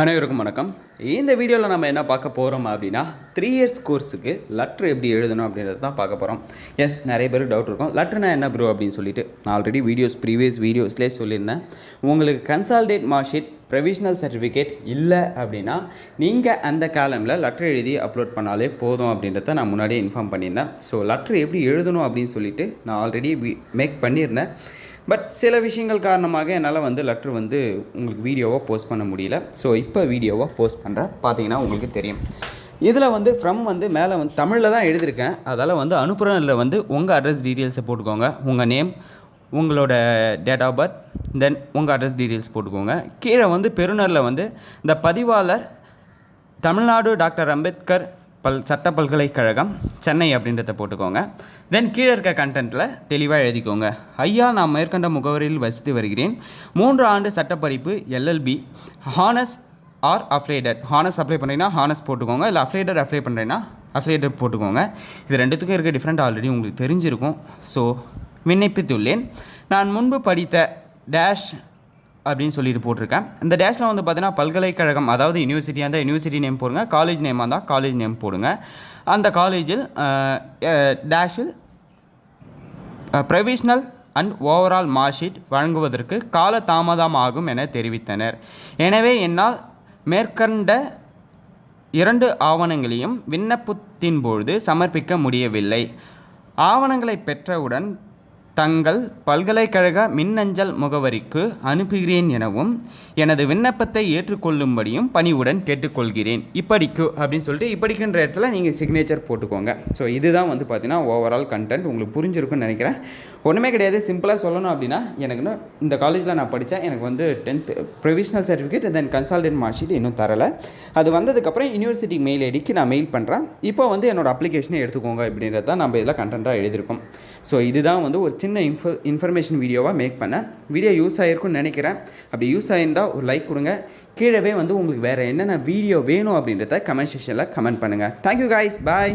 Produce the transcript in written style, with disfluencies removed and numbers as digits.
அனைவருக்கும் வணக்கம். இந்த வீடியோவில் நம்ம என்ன பார்க்க போகிறோம் அப்படின்னா 3 இயர்ஸ் கோர்ஸுக்கு லெட்ரு எப்படி எழுதணும் அப்படின்றது தான் பார்க்க போகிறோம். நிறைய பேருக்கு டவுட் இருக்கும், லெட்ருனா என்ன ப்ரோ அப்படின்னு சொல்லிட்டு. நான் ஆல்ரெடி ப்ரீவியஸ் வீடியோஸ்லேயே சொல்லியிருந்தேன். உங்களுக்கு consolidated mark sheet, provisional certificate இல்லை அப்படின்னா நீங்கள் அந்த காலமில் லெட்ரு எழுதி அப்லோட் பண்ணாலே போதும் அப்படின்றத நான் முன்னாடியே இன்ஃபார்ம் பண்ணியிருந்தேன். ஸோ லெட்ரு எப்படி எழுதணும் அப்படின்னு சொல்லிட்டு நான் ஆல்ரெடி மேக் பண்ணியிருந்தேன். பட் சில விஷயங்கள் காரணமாக என்னால் லெட்ரு உங்களுக்கு வீடியோவாக போஸ்ட் பண்ண முடியல. ஸோ இப்போ வீடியோவாக போஸ்ட் பண்ணுறேன். பார்த்தீங்கன்னா உங்களுக்கு தெரியும். இதில் ஃப்ரம் மேலே தமிழில் தான் எழுதியிருக்கேன். அதால் அனுப்புகிறதில் உங்கள் அட்ரஸ் டீட்டெயில்ஸை போட்டுக்கோங்க. உங்கள் நேம், உங்களோட டேட் ஆஃப் பர்த், தென் உங்கள் அட்ரஸ் டீட்டெயில்ஸ் போட்டுக்கோங்க. கீழே பெறுநரில் இந்த பதிவாளர் தமிழ்நாடு டாக்டர் அம்பேத்கர் சட்ட பல்கலைக்கழகம் சென்னை அப்படின்றத போட்டுக்கோங்க. தென் கீழே இருக்க கண்டென்ட்டில் தெளிவாக எழுதிக்கோங்க. ஐயா, நான் மேற்கண்ட முகவரியில் வசித்து வருகிறேன். 3 ஆண்டு சட்டப்படிப்பு LLB, honours or affiliated. Honours apply பண்ணுறீங்கன்னா ஹானஸ் போட்டுக்கோங்க, இல்லை அஃப்லேடட் அப்ளை பண்ணுறீங்கன்னா அஃப்லேடட் போட்டுக்கோங்க. இது ரெண்டுத்துக்கும் இருக்க டிஃப்ரெண்ட் ஆல்ரெடி உங்களுக்கு தெரிஞ்சிருக்கும். ஸோ விண்ணப்பித்துள்ளேன். நான் முன்பு படித்த டேஷ் அப்படின்னு சொல்லிட்டு போட்டிருக்கேன். இந்த டேஷில் பார்த்தீங்கன்னா பல்கலைக்கழகம், அதாவது யூனிவர்சிட்டியாக இருந்தால் யூனிவர்சிட்டி நேம் போடுங்க, காலேஜ் நேமாக இருந்தால் காலேஜ் நேம் போடுங்க. அந்த காலேஜில் டேஷில் provisional and overall mark sheet வழங்குவதற்கு கால தாமதமாகும் என தெரிவித்தனர். எனவே என்னால் மேற்கண்ட 2 ஆவணங்களையும் விண்ணப்பத்தின் பொழுது சமர்ப்பிக்க முடியவில்லை. ஆவணங்களை பெற்றவுடன் தங்கள் பல்கலைக்கழக மின்னஞ்சல் முகவரிக்கு அனுப்புகிறேன் எனவும் எனது விண்ணப்பத்தை ஏற்றுக்கொள்ளும்படியும் பணிவுடன் கேட்டுக்கொள்கிறேன். இப்படிக்கு அப்படின்னு சொல்லிட்டு இப்படிக்குன்ற இடத்துல நீங்கள் சிக்னேச்சர் போட்டுக்கோங்க. ஸோ இதுதான் பார்த்தீங்கன்னா ஓவரால் கண்டென்ட். உங்களுக்கு புரிஞ்சிருக்குன்னு நினைக்கிறேன். ஒன்றுமே கிடையாது. சிம்பிளாக சொல்லணும் அப்படின்னா, எனக்கு இந்த காலேஜில் நான் படித்தேன். எனக்கு 10th ப்ரொவிஷனல் சர்டிஃபிகேட், தென் கன்சால்டேட் மார்க் ஷீட் இன்னும் தரலை. அது வந்ததுக்கப்புறம் யூனிவர்சிட்டி மெயில் ஐடிக்கு நான் மெயில் பண்ணுறேன். இப்போ என்னோடய அப்ளிகேஷனை எடுத்துக்கோங்க அப்படின்றது தான் நம்ம இதில் கண்டென்ட்டாக எழுதியிருக்கோம். ஸோ இதுதான் ஒரு சின்ன இன்ஃபர்மேஷன் வீடியோவாக மேக் பண்ணேன். வீடியோ யூஸ் ஆகிருக்குன்னு நினைக்கிறேன். அப்படி யூஸ் ஆகிருந்தால் ஒரு லைக் கொடுங்க. கீழவே உங்களுக்கு வேறு என்னென்ன வீடியோ வேணும் அப்படின்றத கமெண்ட் செக்ஷனில் கமெண்ட் பண்ணுங்கள். தேங்க்யூ காய்ஸ், பாய்.